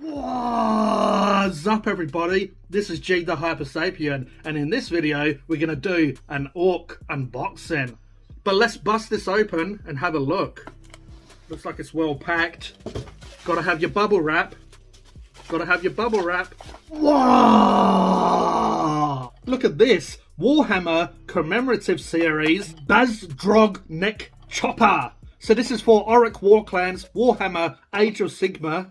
What's up, everybody? This is G The Hypersapien, and in this video we're going to do an Orruk unboxing. But let's bust this open and have a look. Looks like it's well packed. Gotta have your bubble wrap. Gotta have your bubble wrap. Whoa! Look at this. Warhammer Commemorative Series Bazdrogg Nekk-Choppa. So this is for Orruk Warclans, Warhammer Age of Sigmar.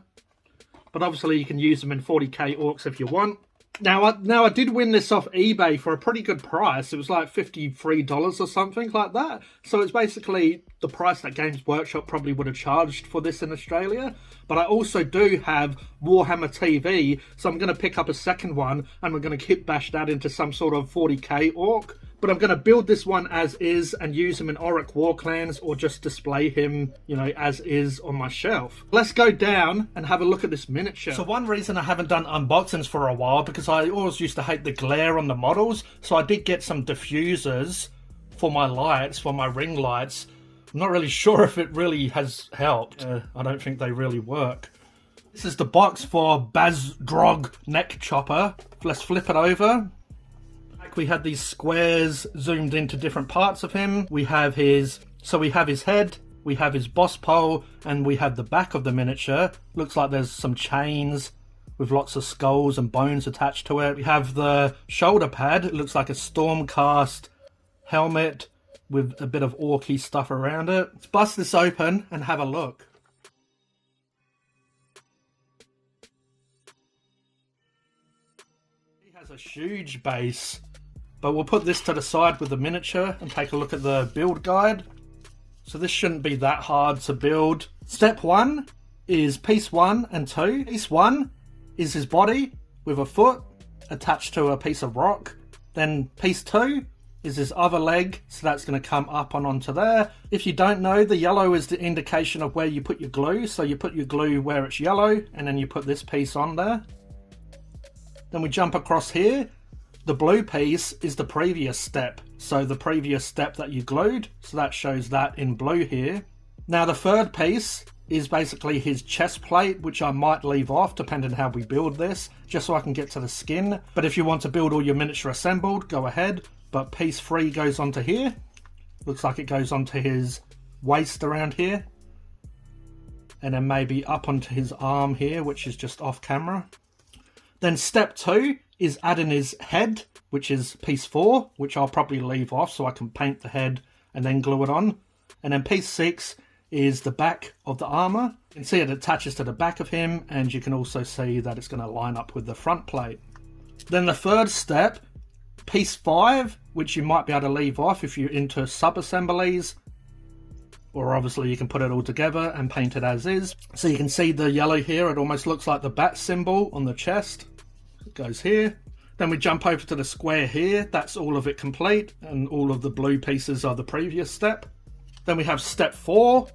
But obviously you can use them in 40k orcs if you want. Now I did win this off eBay for a pretty good price. It was like $53 or something like that. So it's basically the price that Games Workshop probably would have charged for this in Australia. But I also do have Warhammer TV, so I'm going to pick up a second one and we're going to kit bash that into some sort of 40k orc. But I'm going to build this one as is and use him in Orruk Warclans, or just display him, you know, as is on my shelf. Let's go down and have a look at this miniature. So one reason I haven't done unboxings for a while, because I always used to hate the glare on the models. So I did get some diffusers for my lights, for my ring lights. I'm not really sure if it really has helped. I don't think they really work. This is the box for Bazdrogg Nekk-Choppa. Let's flip it over. We had these squares zoomed into different parts of him. We have his head, we have his boss pole, and we have the back of the miniature. Looks like there's some chains with lots of skulls and bones attached to it. We have the shoulder pad. It looks like a Stormcast helmet with a bit of orky stuff around it. Let's bust this open and have a look. He has a huge base. But we'll put this to the side with the miniature and take a look at the build guide. So this shouldn't be that hard to build. Step 1 is piece 1 and 2. Piece 1 is his body with a foot attached to a piece of rock. Then piece 2 is his other leg, so that's going to come up and onto there. If you don't know, the yellow is the indication of where you put your glue. So you put your glue where it's yellow, and then you put this piece on there. Then we jump across here. The blue piece is the previous step, so the previous step that you glued, so that shows that in blue here. Now the third piece is basically his chest plate, which I might leave off depending on how we build this, just so I can get to the skin. But if you want to build all your miniature assembled, go ahead. But piece 3 goes onto here. Looks like it goes onto his waist around here. And then maybe up onto his arm here, which is just off camera. Then step 2 is adding his head, which is piece 4, which I'll probably leave off so I can paint the head and then glue it on. And then piece 6 is the back of the armor. You can see it attaches to the back of him, and you can also see that it's going to line up with the front plate. Then the third step, piece 5, which you might be able to leave off if you're into sub-assemblies, or obviously you can put it all together and paint it as is. So you can see the yellow here, it almost looks like the bat symbol on the chest. It goes here. Then we jump over to the square here. That's all of it complete, and all of the blue pieces are the previous step. Then we have step 4,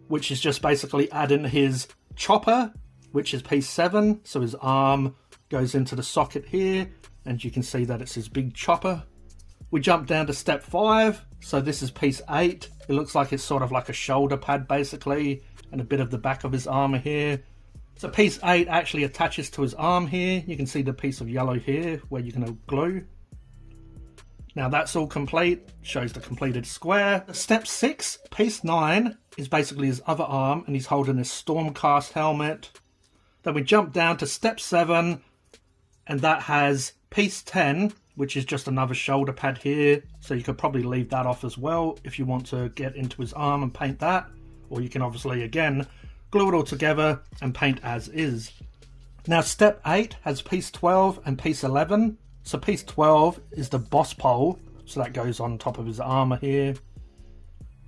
which is just basically adding his chopper, which is piece 7. So his arm goes into the socket here, and you can see that it's his big chopper. We jump down to step 5. So this is piece 8. It looks like it's sort of like a shoulder pad basically, and a bit of the back of his armor here. So piece 8 actually attaches to his arm here. You can see the piece of yellow here where you're going to glue. Now that's all complete. Shows the completed square. Step 6, piece 9, is basically his other arm, and he's holding his Stormcast helmet. Then we jump down to step 7, and that has piece 10, which is just another shoulder pad here. So you could probably leave that off as well if you want to get into his arm and paint that. Or you can obviously, again, glue it all together and paint as is. Now step 8 has piece 12 and piece 11. So piece 12 is the boss pole, so that goes on top of his armor here.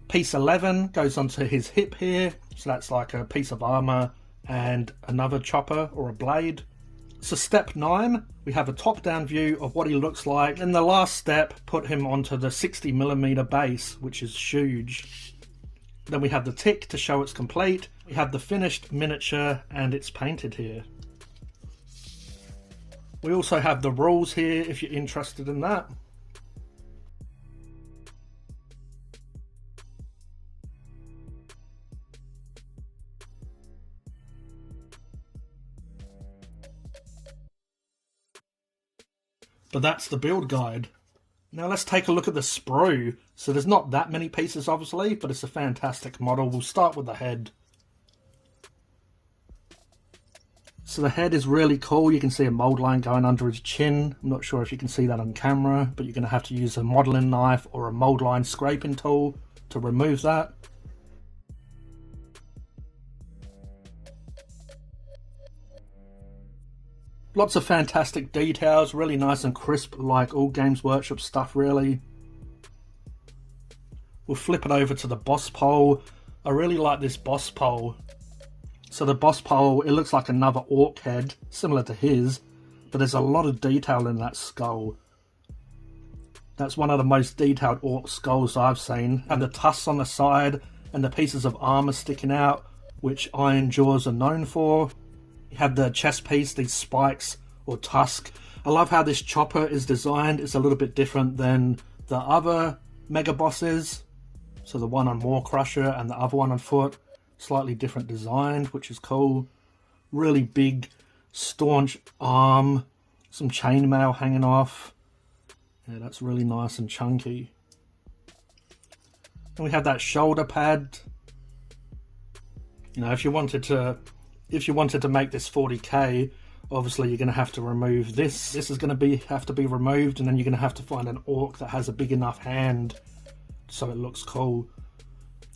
Piece 11 goes onto his hip here, so that's like a piece of armor and another chopper or a blade. So step 9, we have a top-down view of what he looks like. And the last step, put him onto the 60mm base, which is huge. Then we have the tick to show it's complete. We have the finished miniature, and it's painted here. We also have the rules here if you're interested in that. But that's the build guide. Now let's take a look at the sprue. So there's not that many pieces obviously, but it's a fantastic model. We'll start with the head. So the head is really cool. You can see a mold line going under his chin. I'm not sure if you can see that on camera, but you're going to have to use a modeling knife or a mold line scraping tool to remove that. Lots of fantastic details, really nice and crisp, like all Games Workshop stuff really. We'll flip it over to the boss pole. I really like this boss pole. So the boss pole, it looks like another orc head, similar to his, but there's a lot of detail in that skull. That's one of the most detailed orc skulls I've seen. And the tusks on the side, and the pieces of armor sticking out, which iron jaws are known for. You have the chest piece, these spikes or tusk. I love how this chopper is designed. It's a little bit different than the other mega bosses. So the one on Maw Crusher and the other one on foot. Slightly different designed, which is cool. Really big, staunch arm. Some chainmail hanging off. Yeah, that's really nice and chunky. And we have that shoulder pad. You know, if you wanted to make this 40k, obviously you're going to have to remove this. This is going to have to be removed, and then you're going to have to find an orc that has a big enough hand so it looks cool.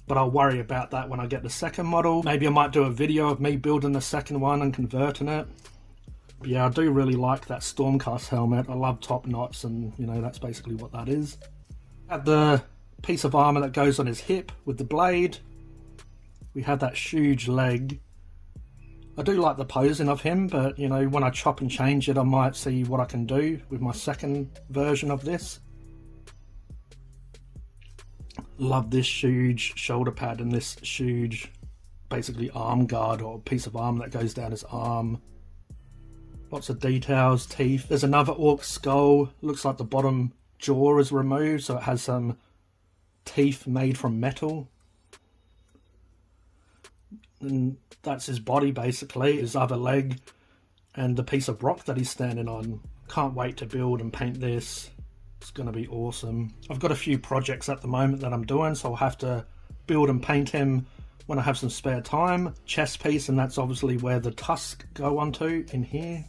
But I'll worry about that when I get the second model. Maybe I might do a video of me building the second one and converting it. But yeah, I do really like that Stormcast helmet. I love top knots, and you know, that's basically what that is. Add the piece of armor that goes on his hip with the blade. We have that huge leg. I do like the posing of him, but you know, when I chop and change it, I might see what I can do with my second version of this. Love this huge shoulder pad and this huge, basically arm guard or piece of arm that goes down his arm. Lots of details, teeth. There's another orc skull. Looks like the bottom jaw is removed, so it has some teeth made from metal. And that's his body basically, his other leg, and the piece of rock that he's standing on. Can't wait to build and paint this. It's going to be awesome. I've got a few projects at the moment that I'm doing, so I'll have to build and paint him when I have some spare time. Chest piece, and that's obviously where the tusks go onto, in here.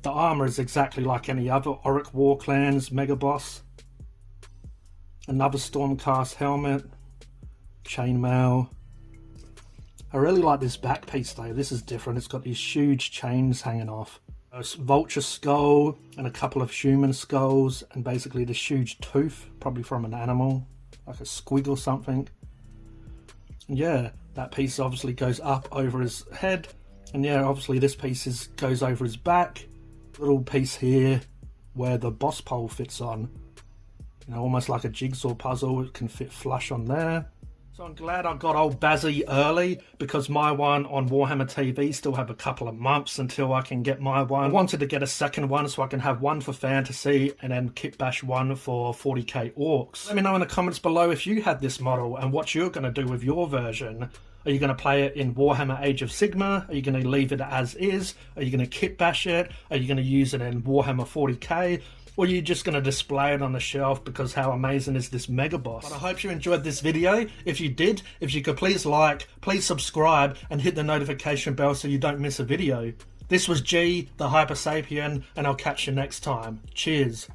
The armor is exactly like any other Orruk Warclans mega boss. Another Stormcast helmet. Chainmail. I really like this back piece though. This is different. It's got these huge chains hanging off. A vulture skull and a couple of human skulls, and basically this huge tooth, probably from an animal, like a squig or something. And yeah, that piece obviously goes up over his head, and yeah, obviously this piece goes over his back. Little piece here where the boss pole fits on, you know, almost like a jigsaw puzzle. It can fit flush on there. So I'm glad I got old Bazzy early, because my one on Warhammer TV still have a couple of months until I can get my one. I wanted to get a second one so I can have one for fantasy and then kit bash one for 40k orcs. Let me know in the comments below if you had this model and what you're going to do with your version. Are you going to play it in Warhammer Age of Sigmar? Are you going to leave it as is? Are you going to kit bash it? Are you going to use it in Warhammer 40k? Or are you just going to display it on the shelf because how amazing is this mega boss? But I hope you enjoyed this video. If you did, if you could please like, please subscribe and hit the notification bell so you don't miss a video. This was G The Hypersapien, and I'll catch you next time. Cheers.